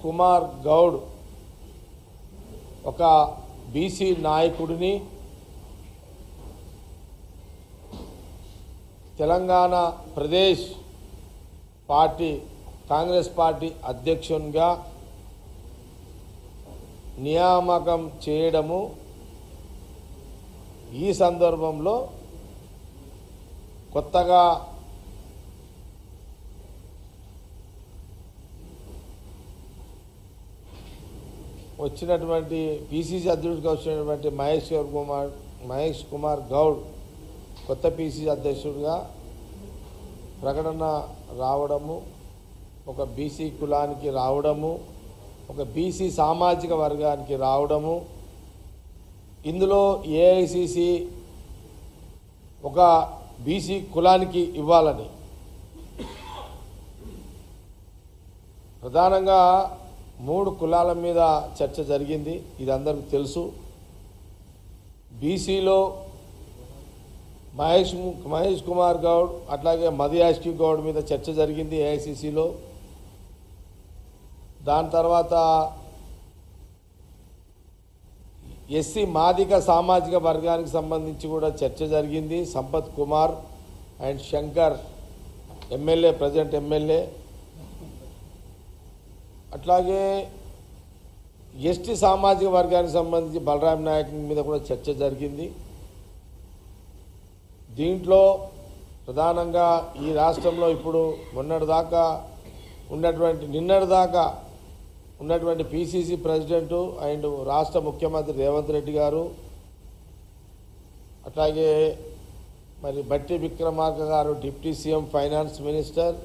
కుమార్ గౌడ్ ఒక బీసీ నాయకుడిని Telangana Pradesh party Congress party అధ్యక్షునిగా నియామకం చేయడము ఈ సందర్భంలో కొత్తగా వచ్చినటువంటి పీసీసీ అధ్యక్షుడిగా వచ్చినటువంటి మహేష్ కుమార్ గౌడ్ కొత్త పీసీసీ అధ్యక్షుడిగా ప్రకటన రావడము, ఒక బీసీ కులానికి రావడము, ఒక బీసీ సామాజిక వర్గానికి రావడము, ఇందులో ఏఐసిసి ఒక బీసీ కులానికి ఇవ్వాలని ప్రధానంగా 3 కులాల మీద చర్చ జరిగింది. ఇది అందరికీ తెలుసు. బీసీలో మహేష్ కుమార్ గౌడ్ అట్లాగే మదియాష్కి గౌడ్ మీద చర్చ జరిగింది ఏఐసిసిలో. దాని తర్వాత ఎస్సీ మాదిక సామాజిక వర్గానికి సంబంధించి కూడా చర్చ జరిగింది. Sampath Kumar and Shankar MLA, present MLA. అట్లాగే ఎస్టీ సామాజిక వర్గానికి సంబంధించి బలరాం నాయక్ మీద కూడా చర్చ జరిగింది. దీంట్లో ప్రధానంగా ఈ రాష్ట్రంలో ఇప్పుడు నిన్నటిదాకా ఉన్నటువంటి పీసీసీ ప్రెసిడెంటు అండ్ రాష్ట్ర ముఖ్యమంత్రి రేవంత్ రెడ్డి గారు, అట్లాగే మరి బట్టి విక్రమార్క గారు డిప్యూటీ సీఎం ఫైనాన్స్ మినిస్టర్,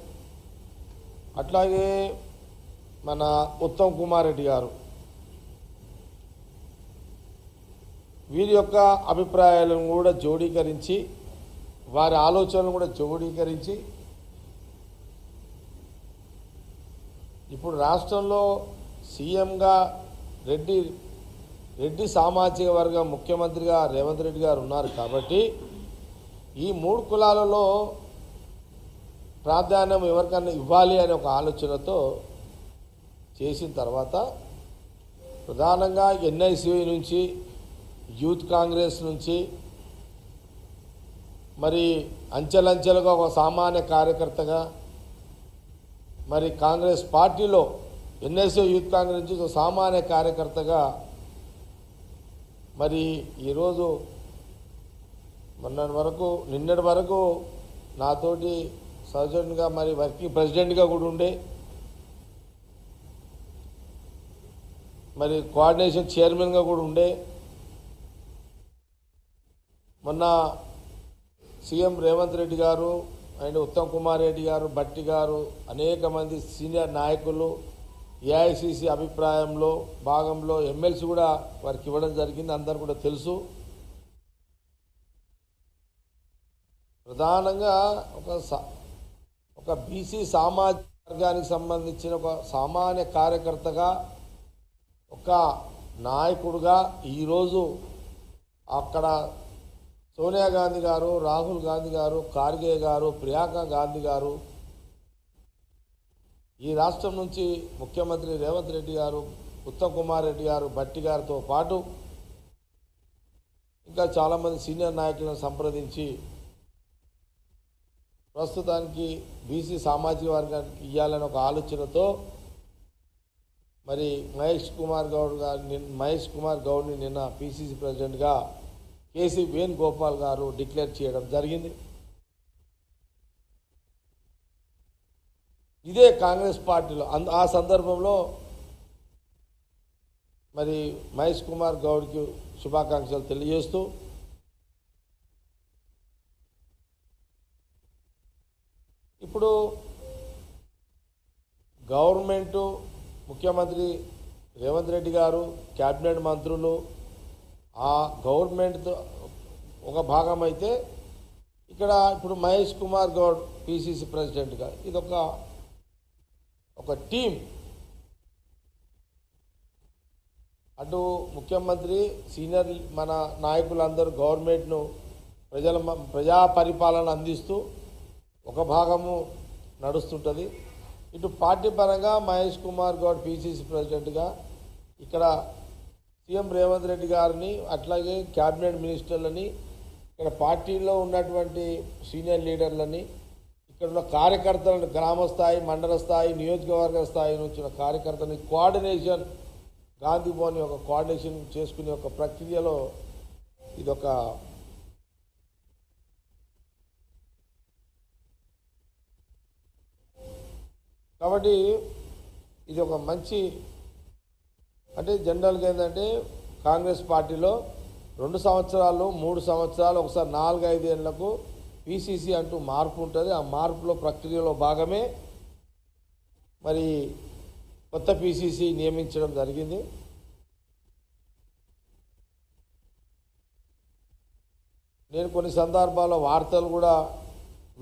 అట్లాగే మన ఉత్తమ్ కుమార్ రెడ్డి గారు, వీరి యొక్క అభిప్రాయాలను కూడా జోడీకరించి, వారి ఆలోచనలను కూడా జోడీకరించి ఇప్పుడు రాష్ట్రంలో సీఎంగా రెడ్డి సామాజిక వర్గం ముఖ్యమంత్రిగా రేవంత్ రెడ్డి గారు ఉన్నారు. కాబట్టి ఈ 3 కులాలలో ప్రాధాన్యం ఎవరికన్నా ఇవ్వాలి అనే ఒక ఆలోచనతో చేసిన తర్వాత ప్రధానంగా ఎన్ఐసిఐ నుంచి, యూత్ కాంగ్రెస్ నుంచి, మరి అంచెలంచెలుగా ఒక సామాన్య కార్యకర్తగా, మరి కాంగ్రెస్ పార్టీలో ఎన్ఎస్ఏ యూత్ కాంగ్రెస్ నుంచి ఒక సామాన్య కార్యకర్తగా మరి ఈరోజు నిన్నటి వరకు నాతోటి సర్జన్గా మరి వర్కింగ్ ప్రెసిడెంట్గా కూడా ఉండే, మరి కోఆర్డినేషన్ చైర్మన్గా కూడా ఉండే. మొన్న సీఎం రేవంత్ రెడ్డి గారు అండ్ ఉత్తమ్ కుమార్ రెడ్డి గారు, బట్టి గారు, అనేక మంది సీనియర్ నాయకులు ఏఐసిసి అభిప్రాయంలో భాగంలో ఎమ్మెల్సీ కూడా వారికి ఇవ్వడం జరిగింది. అందరూ కూడా తెలుసు. ప్రధానంగా ఒక బీసీ సామాజిక వర్గానికి సంబంధించిన ఒక సామాన్య కార్యకర్తగా, ఒక నాయకుడుగా ఈరోజు అక్కడ సోనియా గాంధీ గారు, రాహుల్ గాంధీ గారు, ఖార్గే గారు, ప్రియాంక గాంధీ గారు, ఈ రాష్ట్రం నుంచి ముఖ్యమంత్రి రేవంత్ రెడ్డి గారు, ఉత్తమ్ కుమార్ రెడ్డి గారు, బట్టి గారితో పాటు ఇంకా చాలామంది సీనియర్ నాయకులను సంప్రదించి ప్రస్తుతానికి బీసీ సామాజిక వర్గానికి ఇవ్వాలని ఒక ఆలోచనతో మరి మహేష్ కుమార్ గౌడ్ని నిన్న పీసీసీ ప్రెసిడెంట్గా కేసీ వేణుగోపాల్ గారు డిక్లేర్ చేయడం జరిగింది. ఇదే కాంగ్రెస్ పార్టీలో ఆ సందర్భంలో మరి మహేష్ కుమార్ గౌడ్కి శుభాకాంక్షలు తెలియజేస్తూ ఇప్పుడు గవర్నమెంటు, ముఖ్యమంత్రి రేవంత్ రెడ్డి గారు, క్యాబినెట్ మంత్రులు, ఆ గవర్నమెంట్ ఒక భాగం అయితే ఇక్కడ ఇప్పుడు మహేష్ కుమార్ గౌడ్ పీసీసీ ప్రెసిడెంట్గా ఇదొక టీం. అటు ముఖ్యమంత్రి, సీనియర్ మన నాయకులందరూ గవర్నమెంట్ను ప్రజా పరిపాలన అందిస్తూ ఒక భాగము నడుస్తుంటుంది. ఇటు పార్టీ పరంగా మహేష్ కుమార్ గౌడ్ పిసిసి ప్రెసిడెంట్గా, ఇక్కడ సీఎం రేవంత్ రెడ్డి గారిని, అట్లాగే క్యాబినెట్ మినిస్టర్లని, ఇక్కడ పార్టీలో ఉన్నటువంటి సీనియర్ లీడర్లని, ఇక్కడ ఉన్న కార్యకర్తలను గ్రామ స్థాయి, మండల స్థాయి, నియోజకవర్గ స్థాయి నుంచి ఉన్న కార్యకర్తలని కోఆర్డినేషన్, గాంధీ భవన్ యొక్క కోఆర్డినేషన్ చేసుకునే ఒక ప్రక్రియలో ఇదొక కాబట్టి ఇది ఒక మంచి, అంటే జనరల్గా ఏంటంటే కాంగ్రెస్ పార్టీలో 2 సంవత్సరాలు 3 సంవత్సరాలు ఒకసారి 4-5 ఏళ్లకు పిసిసి అంటూ మార్పు ఉంటుంది. ఆ మార్పులో ప్రక్రియలో భాగమే మరి కొత్త పిసిసి నియమించడం జరిగింది. నేను కొన్ని సందర్భాల్లో వార్తలు కూడా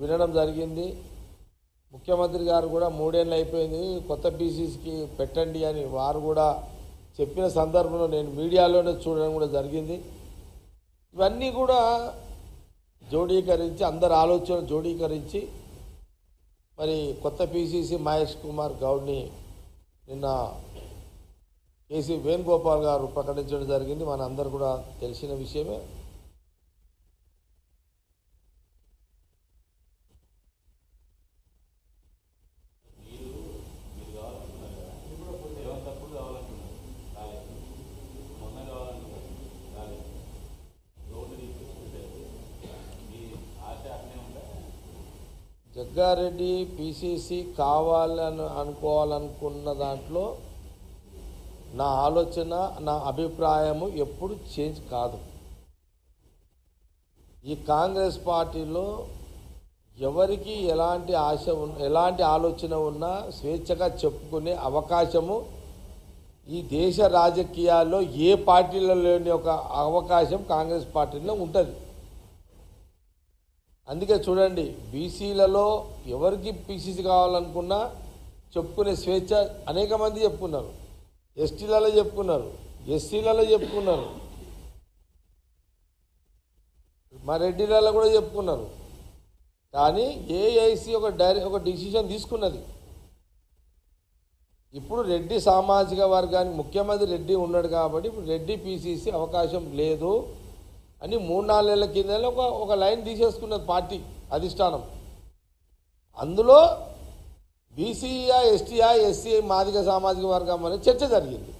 వినడం జరిగింది. ముఖ్యమంత్రి గారు కూడా 3 ఏళ్ళు అయిపోయింది, కొత్త పిసిసికి పెట్టండి అని వారు కూడా చెప్పిన సందర్భంలో నేను మీడియాలోనే చూడడం కూడా జరిగింది. ఇవన్నీ కూడా జోడీకరించి, అందరి ఆలోచన జోడీకరించి మరి కొత్త పిసిసి మహేష్ కుమార్ గౌడ్ని నిన్న కేసీ వేణుగోపాల్ గారు ప్రకటించడం జరిగింది. మన అందరు కూడా తెలిసిన విషయమే. జగ్గారెడ్డి పిసిసి కావాలని అనుకోవాలనుకున్న దాంట్లో నా ఆలోచన, నా అభిప్రాయము ఎప్పుడు చేంజ్ కాదు. ఈ కాంగ్రెస్ పార్టీలో ఎవరికి ఎలాంటి ఎలాంటి ఆలోచన ఉన్నా స్వేచ్ఛగా చెప్పుకునే అవకాశము ఈ దేశ రాజకీయాల్లో ఏ పార్టీలో లేని ఒక అవకాశం కాంగ్రెస్ పార్టీలో ఉంటుంది. అందుకే చూడండి, బీసీలలో ఎవరికి పిసిసి కావాలనుకున్నా చెప్పుకునే స్వేచ్ఛ అనేక మంది చెప్పుకున్నారు. ఎస్టీలలో చెప్పుకున్నారు, ఎస్సీలలో చెప్పుకున్నారు, మా రెడ్డిలలో కూడా చెప్పుకున్నారు. కానీ ఏఐసి ఒక డిసిషన్ తీసుకున్నది. ఇప్పుడు రెడ్డి సామాజిక వర్గానికి ముఖ్యమంత్రి రెడ్డి ఉన్నాడు కాబట్టి ఇప్పుడు రెడ్డి పిసిసి అవకాశం లేదు అని 3-4 నెలల కింద ఒక లైన్ తీసేసుకున్నది పార్టీ అధిష్టానం. అందులో బీసీయా, ఎస్టీయా, ఎస్సీ, మాదిగ సామాజిక వర్గం అనే చర్చ జరిగింది.